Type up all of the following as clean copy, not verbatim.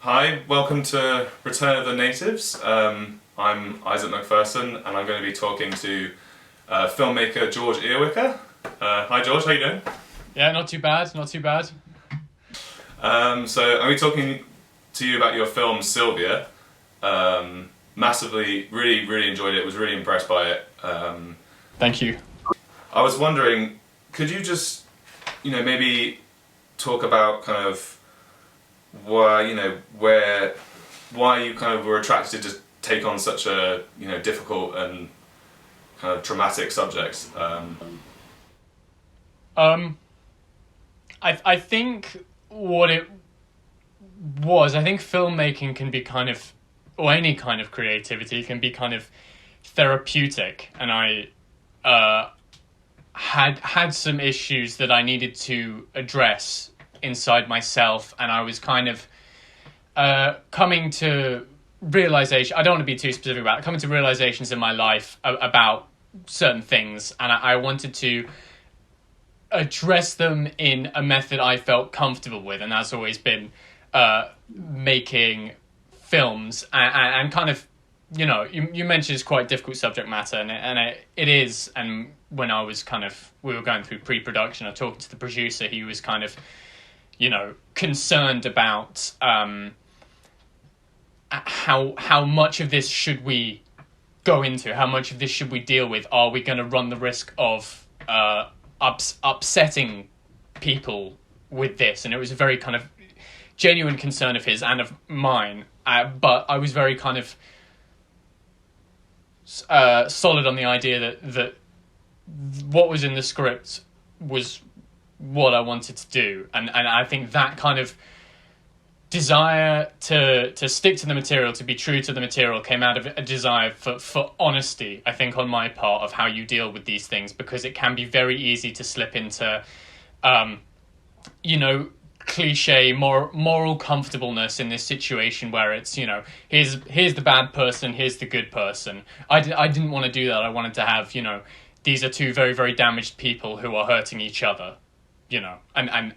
Hi, welcome to Return of the Natives. I'm Isaac McPherson and I'm going to be talking to filmmaker George Earwicker. Hi George, how you doing? Yeah, not too bad, not too bad. So I'll be talking to you about your film Sylvia. Massively, really enjoyed it, was really impressed by it. Thank you. I was wondering, could you just, maybe talk about kind of why you kind of were attracted to take on such a difficult and kind of traumatic subject. I think what it was, I think filmmaking can be kind of, or any kind of creativity can be kind of therapeutic, and I had some issues that I needed to address inside myself, and I was kind of coming to realization. I don't want to be too specific about it. Coming to realizations in my life about certain things, and I wanted to address them in a method I felt comfortable with, and that's always been making films and kind of, you mentioned it's quite difficult subject matter, and it is. And when we were going through pre-production, I was talking to the producer. He was kind of, concerned about how much of this should we go into? How much of this should we deal with? Are we going to run the risk of upsetting people with this? And it was a very kind of genuine concern of his and of mine. But I was very kind of solid on the idea that what was in the script was what I wanted to do, and I think that kind of desire to stick to the material, to be true to the material, came out of a desire for honesty, I think, on my part, of how you deal with these things, because it can be very easy to slip into cliche moral comfortableness in this situation where it's, here's the bad person, here's the good person. I didn't want to do that. I wanted to have, these are two very, very damaged people who are hurting each other, and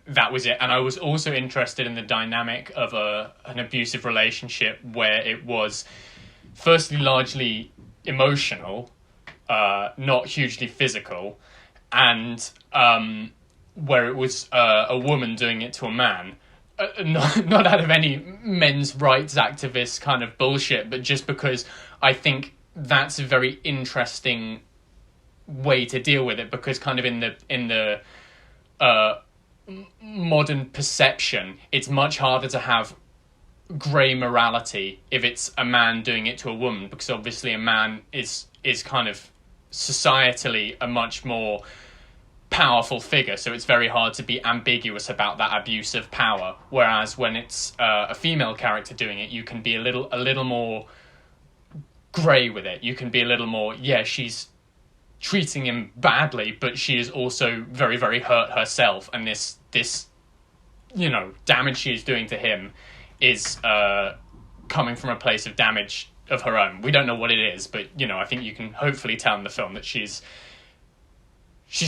that was it. And I was also interested in the dynamic of an abusive relationship where it was firstly largely emotional, not hugely physical, and where it was a woman doing it to a man. Not out of any men's rights activist kind of bullshit, but just because I think that's a very interesting way to deal with it, because kind of in the modern perception, it's much harder to have grey morality if it's a man doing it to a woman, because obviously a man is kind of societally a much more powerful figure, so it's very hard to be ambiguous about that abuse of power. Whereas when it's a female character doing it, you can be a little more grey with it. You can be a little more, she's treating him badly, but she is also very, very hurt herself, and this damage she is doing to him is coming from a place of damage of her own. We don't know what it is, but I think you can hopefully tell in the film that she's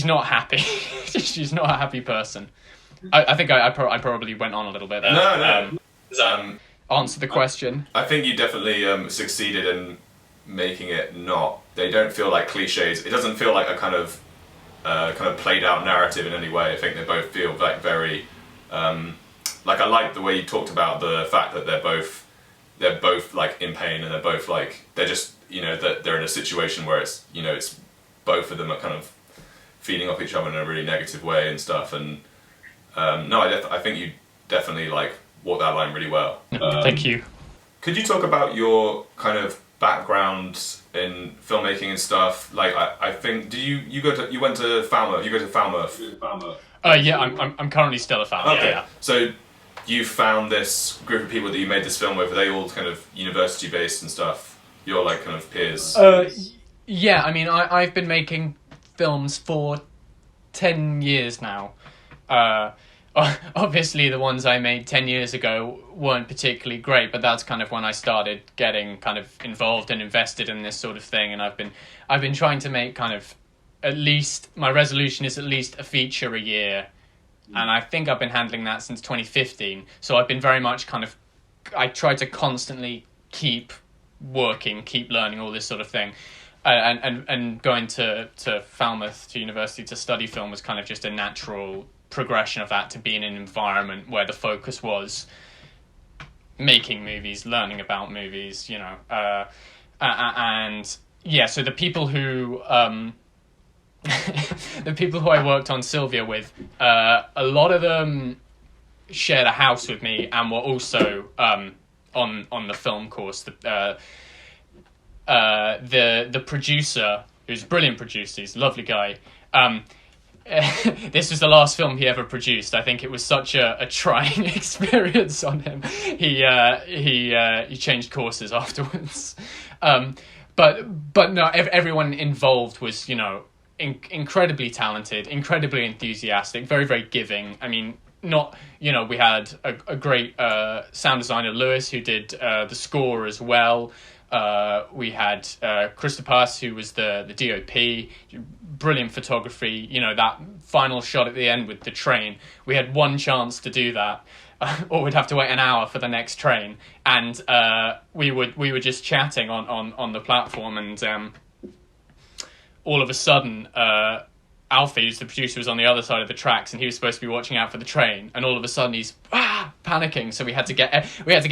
not happy. She's not a happy person. I think I probably went on a little bit there. No. Answer the question. I think you definitely succeeded in making it not. They don't feel like cliches. It doesn't feel like a kind of played out narrative in any way. I think they both feel like very like, I like the way you talked about the fact that they're both like in pain, and they're both like, they're just that they're in a situation where it's it's both of them are kind of feeding off each other in a really negative way and stuff. And I think you definitely like walked that line really well. Thank you. Could you talk about your kind of background in filmmaking and stuff? Like, I think, you went to Falmouth? You go to Falmouth? Yeah, I'm currently still a fan. Okay. Yeah. So you found this group of people that you made this film with. Are they all kind of university based and stuff? Your like kind of peers? Yeah. I mean, I've been making films for 10 years now. Obviously the ones I made 10 years ago weren't particularly great, but that's kind of when I started getting kind of involved and invested in this sort of thing. And I've been trying to make kind of, at least, my resolution is at least a feature a year. And I think I've been handling that since 2015. So I've been very much kind of tried to constantly keep working, keep learning, all this sort of thing. And going to Falmouth to university to study film was kind of just a natural progression of that, to be in an environment where the focus was making movies, learning about movies, you know. And yeah, so the people who the people who I worked on Sylvia with, a lot of them shared a house with me and were also on the film course. The producer, who's a brilliant producer, he's a lovely guy. This was the last film he ever produced. I think it was such a trying experience on him. He changed courses afterwards. But no, everyone involved was, you know, incredibly talented, incredibly enthusiastic, very, very giving. I mean, we had a great sound designer, Lewis, who did the score as well. We had Christopher, who was the DOP, brilliant photography. You know, that final shot at the end with the train, we had one chance to do that, or we'd have to wait an hour for the next train. And we were just chatting on the platform, and all of a sudden, Alfie, who's the producer, was on the other side of the tracks, and he was supposed to be watching out for the train. And all of a sudden, he's panicking. So we had to get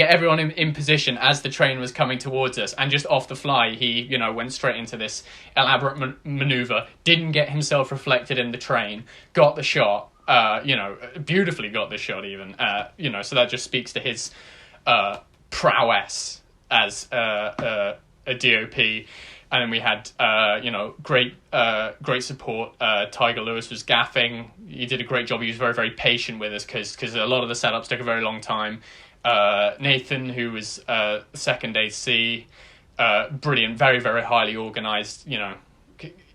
everyone in position as the train was coming towards us. And just off the fly, he, you know, went straight into this elaborate maneuver. Didn't get himself reflected in the train. Got the shot. Beautifully got the shot even. So that just speaks to his prowess as a DOP. And then we had, great support. Tiger Lewis was gaffing. He did a great job. He was very, very patient with us because a lot of the setups took a very long time. Nathan, who was second AC, brilliant, very, very highly organised. You know,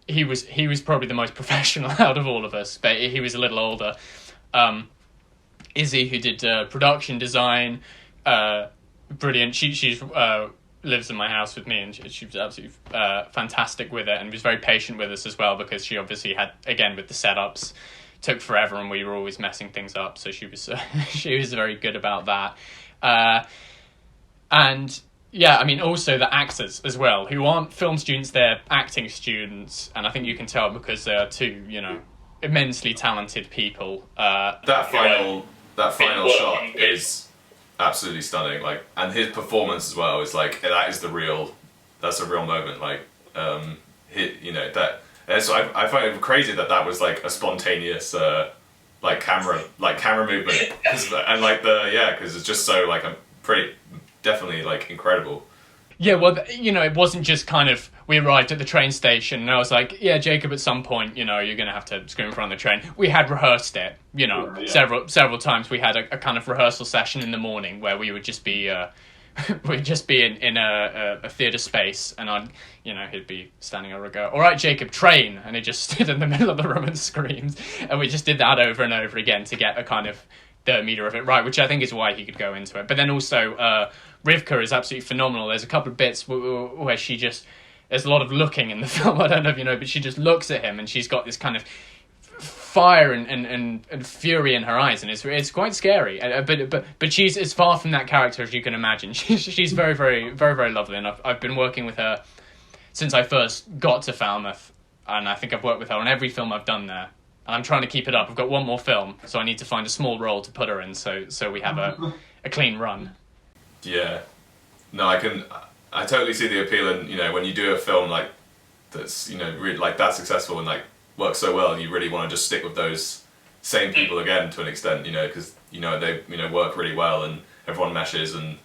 he was probably the most professional out of all of us, but he was a little older. Izzy, who did production design, brilliant. She's lives in my house with me, and she was absolutely fantastic with it, and was very patient with us as well, because she obviously had, again, with the setups, took forever and we were always messing things up, so she was she was very good about that. And yeah, I mean, also the actors as well, who aren't film students, they're acting students, and I think you can tell because they are two, you know, immensely talented people. That final shot is absolutely stunning, like, and his performance as well is like, that's a real moment, like, I find it crazy that was like a spontaneous camera movement, because it's just so, like, definitely, like, incredible. Yeah, well, you know, it wasn't just kind of, we arrived at the train station and I was like, yeah, Jacob, at some point, you know, you're going to have to scream in front of the train. We had rehearsed it, you know, several times. We had a kind of rehearsal session in the morning where we would just be, in a theatre space, and he'd be standing over and go, all right, Jacob, train. And he just stood in the middle of the room and screamed. And we just did that over and over again to get a kind of the meter of it right, which I think is why he could go into it. But then also, Rivka is absolutely phenomenal. There's a couple of bits where she just, there's a lot of looking in the film, I don't know if you know, but she just looks at him and she's got this kind of fire and fury in her eyes, and it's quite scary. But she's as far from that character as you can imagine. She's very, very, very, very lovely, and I've been working with her since I first got to Falmouth, and I think I've worked with her on every film I've done there. And I'm trying to keep it up. I've got one more film, so I need to find a small role to put her in, so we have a clean run. Yeah, no, I totally see the appeal, and, you know, when you do a film like that's, you know, really, like, that successful and, like, works so well, and you really want to just stick with those same people again to an extent, you know, because, you know, they, you know, work really well and everyone meshes, and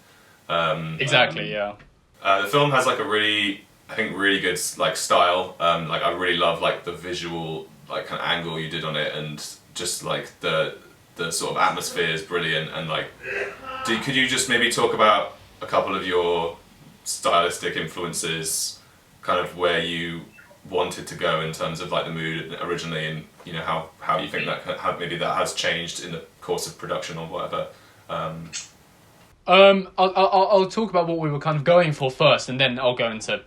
exactly, yeah. The film has, like, a really good, like, style. Like, I really love, like, the visual, like, kind of angle you did on it, and just, like, the sort of atmosphere is brilliant. And, like, could you just maybe talk about a couple of your stylistic influences, kind of where you wanted to go in terms of, like, the mood originally, and, you know, how you think that how maybe that has changed in the course of production or whatever. I'll talk about what we were kind of going for first, and then I'll go into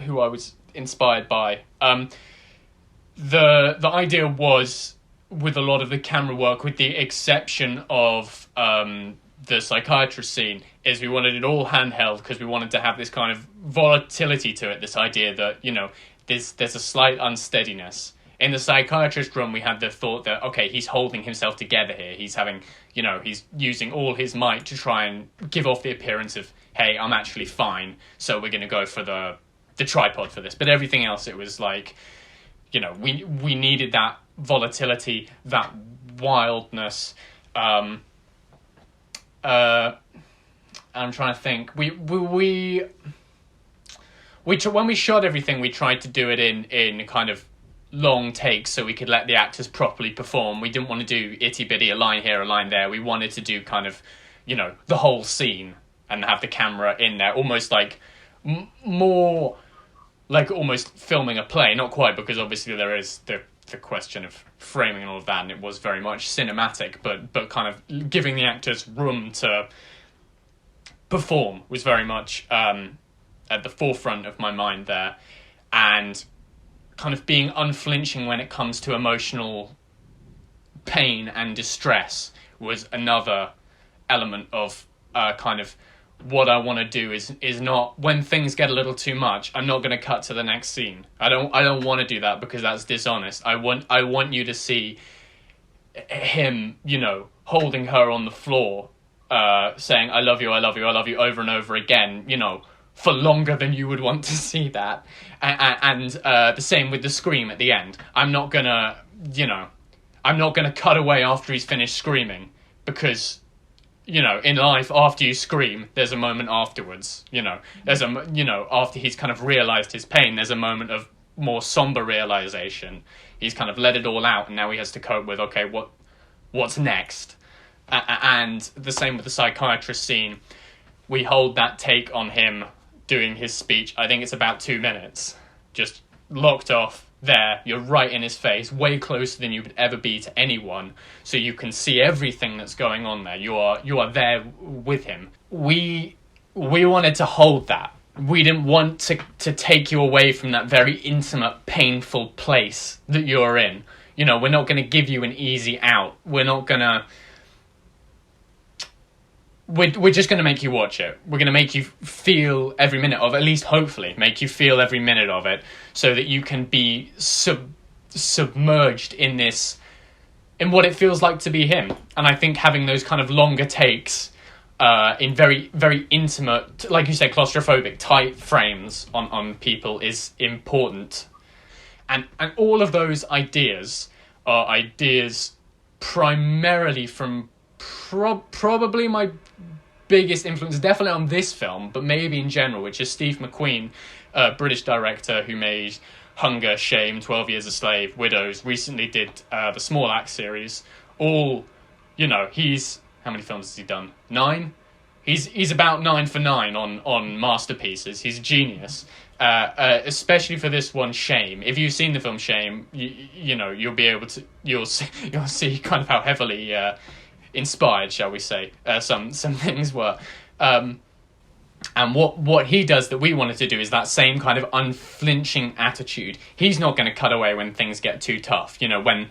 who I was inspired by. The idea was, with a lot of the camera work, with the exception of the psychiatrist scene is we wanted it all handheld because we wanted to have this kind of volatility to it, this idea that, there's a slight unsteadiness. In the psychiatrist room, we had the thought that, okay, he's holding himself together here. He's having, he's using all his might to try and give off the appearance of, hey, I'm actually fine, so we're going to go for the tripod for this. But everything else, it was like, we needed that volatility, that wildness. I'm trying to think. When we shot everything, we tried to do it in kind of long takes so we could let the actors properly perform. We didn't want to do itty-bitty, a line here, a line there. We wanted to do kind of, the whole scene and have the camera in there, almost like more like almost filming a play. Not quite, because obviously there is the question of framing and all of that, and it was very much cinematic, but kind of giving the actors room to perform was very much at the forefront of my mind there, and kind of being unflinching when it comes to emotional pain and distress was another element of kind of what I want to do is not, when things get a little too much, I'm not going to cut to the next scene. I don't want to do that because that's dishonest. I want you to see him, holding her on the floor, saying I love you, I love you, I love you over and over again, for longer than you would want to see that. And the same with the scream at the end. I'm not gonna cut away after he's finished screaming, because in life, after you scream, there's a moment afterwards. After he's kind of realised his pain, there's a moment of more somber realisation. He's kind of let it all out, and now he has to cope with, okay, what's next? And the same with the psychiatrist scene. We hold that take on him doing his speech. I think it's about 2 minutes, just locked off there. You're right in his face, way closer than you would ever be to anyone, so you can see everything that's going on there. You are there with him. We wanted to hold that. We didn't want to take you away from that very intimate, painful place that you're in. We're not going to give you an easy out. We're not going to... We're just going to make you watch it. We're going to make you feel every minute of it, at least hopefully, make you feel every minute of it, so that you can be submerged in what it feels like to be him. And I think having those kind of longer takes in very, very intimate, like you said, claustrophobic, tight frames on people is important. And all of those ideas are ideas primarily from probably my biggest influence, definitely on this film, but maybe in general, which is Steve McQueen, a British director who made Hunger, Shame, 12 Years a Slave, Widows, recently did the Small Axe series. All, he's... How many films has he done? 9? He's about 9 for 9 on masterpieces. He's a genius. Especially for this one, Shame. If you've seen the film Shame, you'll be able to... You'll see kind of how heavily... inspired, shall we say, some things were. And what he does that we wanted to do is that same kind of unflinching attitude. He's not going to cut away when things get too tough. When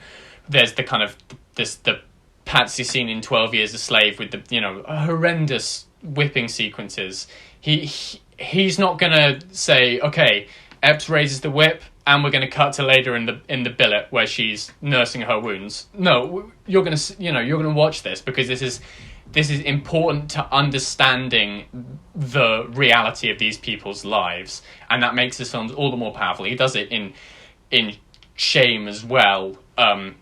there's the kind of the Patsy scene in 12 Years a Slave with the horrendous whipping sequences. He's not going to say, okay, Epps raises the whip, and we're going to cut to later in the billet where she's nursing her wounds. No, you're going to watch this because this is important to understanding the reality of these people's lives, and that makes this film all the more powerful. He does it in Shame as well, and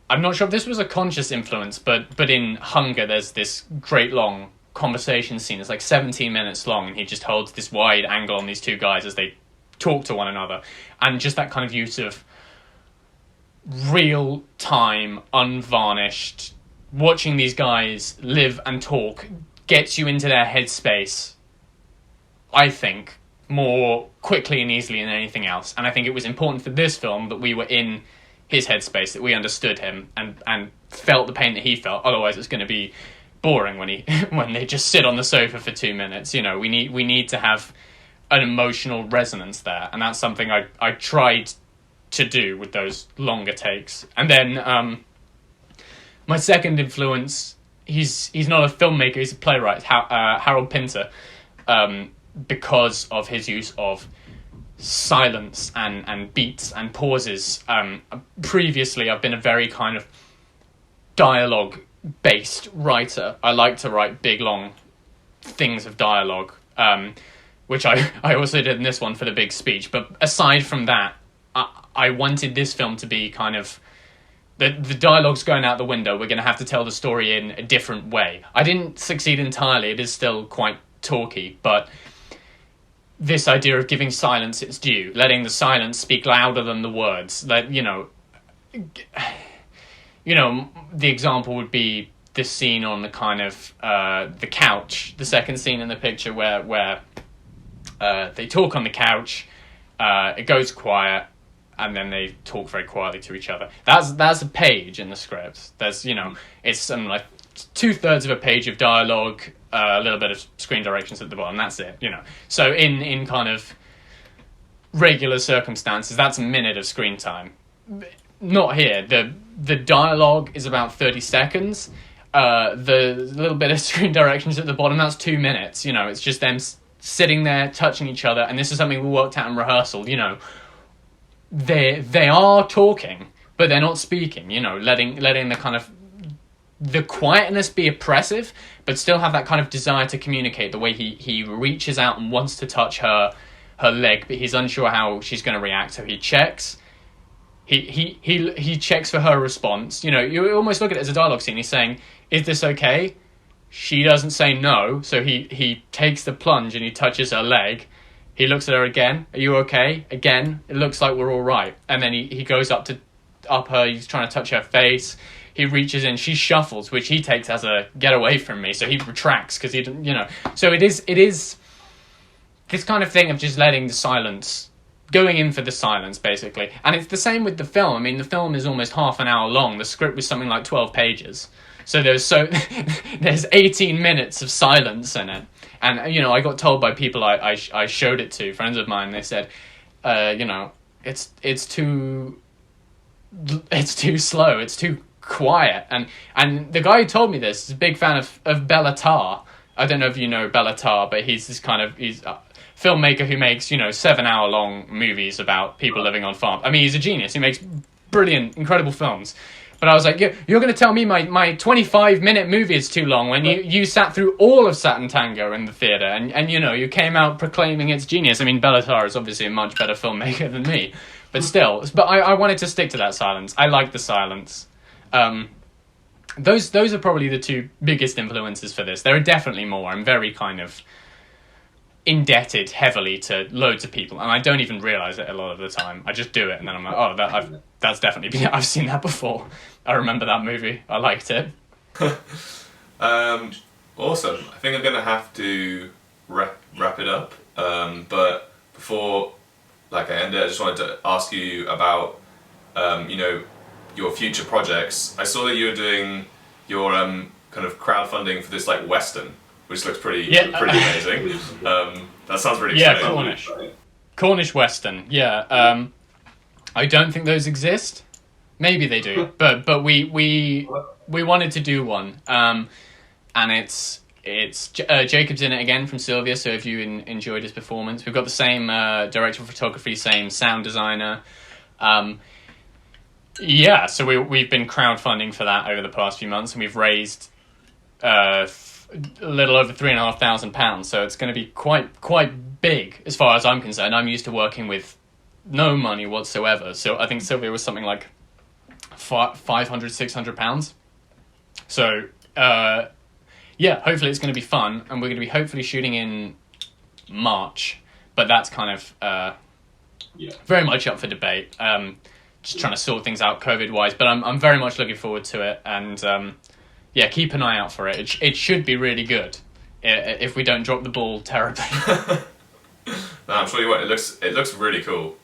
I'm not sure if this was a conscious influence, but in Hunger there's this great long conversation scene. It's like 17 minutes long, and he just holds this wide angle on these two guys as they talk to one another, and just that kind of use of real time, unvarnished, watching these guys live and talk gets you into their headspace, I think, more quickly and easily than anything else. And I think it was important for this film that we were in his headspace, that we understood him and felt the pain that he felt. Otherwise it's going to be boring when they just sit on the sofa for 2 minutes. We need to have an emotional resonance there, and that's something I tried to do with those longer takes. And then My second influence, he's not a filmmaker, he's a playwright, Harold Pinter, because of his use of silence and beats and pauses. Previously, I've been a very kind of dialogue-based writer. I like to write big, long things of dialogue, which I also did in this one for the big speech. But aside from that, I wanted this film to be kind of... The dialogue's going out the window. We're going to have to tell the story in a different way. I didn't succeed entirely. It is still quite talky, but this idea of giving silence its due, letting the silence speak louder than the words. That, you know, the example would be this scene on the kind of the couch, the second scene in the picture where they talk on the couch. It goes quiet. And then they talk very quietly to each other. That's a page in the script. There's, it's something like 2/3 of a page of dialogue, a little bit of screen directions at the bottom. That's it, So in kind of regular circumstances, that's a minute of screen time. Not here. The dialogue is about 30 seconds. The little bit of screen directions at the bottom, that's 2 minutes. It's just them sitting there, touching each other. And this is something we worked out in rehearsal, They are talking, but they're not speaking, letting the kind of the quietness be oppressive, but still have that kind of desire to communicate. The way he reaches out and wants to touch her leg, but he's unsure how she's going to react, so he checks. He checks for her response. You almost look at it as a dialogue scene. He's saying, "Is this okay?" She doesn't say no, so he takes the plunge and he touches her leg. He looks at her again. "Are you okay?" Again, it looks like we're all right. And then he goes up her. He's trying to touch her face. He reaches in. She shuffles, which he takes as a "get away from me." So he retracts because he didn't, So it is this kind of thing of just letting the silence, going in for the silence, basically. And it's the same with the film. I mean, the film is almost half an hour long. The script was something like 12 pages. So there's 18 minutes of silence in it. And, I got told by people I showed it to, friends of mine, they said, it's too slow, it's too quiet. And the guy who told me this is a big fan of Bela Tarr. I don't know if you know Bela Tarr, but he's a filmmaker who makes, 7-hour-long movies about people living on farms. I mean, he's a genius. He makes brilliant, incredible films. But I was like, you're going to tell me my 25-minute movie is too long when you sat through all of Satin Tango in the theatre and you came out proclaiming its genius. I mean, Bela Tarr is obviously a much better filmmaker than me. But still, I wanted to stick to that silence. I like the silence. Those are probably the two biggest influences for this. There are definitely more. I'm very kind of indebted heavily to loads of people, and I don't even realise it a lot of the time. I just do it, and then I'm like, oh, that's definitely... I've seen that before. I remember that movie. I liked it. Awesome. I think I'm going to have to wrap it up. But before I end it, I just wanted to ask you about, your future projects. I saw that you were doing your kind of crowdfunding for this Western, which looks pretty amazing. That sounds really exciting. Yeah, Cornish Western. Yeah. I don't think those exist. Maybe they do, but we wanted to do one, and it's Jacob's in it again from Sylvia. So if you enjoyed his performance, we've got the same director of photography, same sound designer. So we've been crowdfunding for that over the past few months, and we've raised a little over £3,500. So it's going to be quite big as far as I'm concerned. I'm used to working with no money whatsoever. So I think Sylvia was something like £500-600. So hopefully it's going to be fun, and we're going to be hopefully shooting in March. But that's kind of very much up for debate. Just trying to sort things out COVID-wise, but I'm very much looking forward to it, and keep an eye out for it. It should be really good if we don't drop the ball terribly. No, I'm sure you won't. It looks really cool.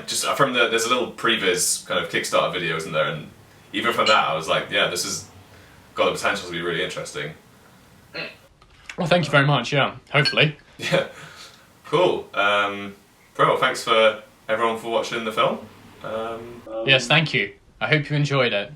Just from there's a little previs kind of Kickstarter video, isn't there? And even from that, I was like, yeah, this has got the potential to be really interesting. Well, thank you very much. Yeah, hopefully. Yeah, cool. Well, thanks for everyone for watching the film. Yes, thank you. I hope you enjoyed it.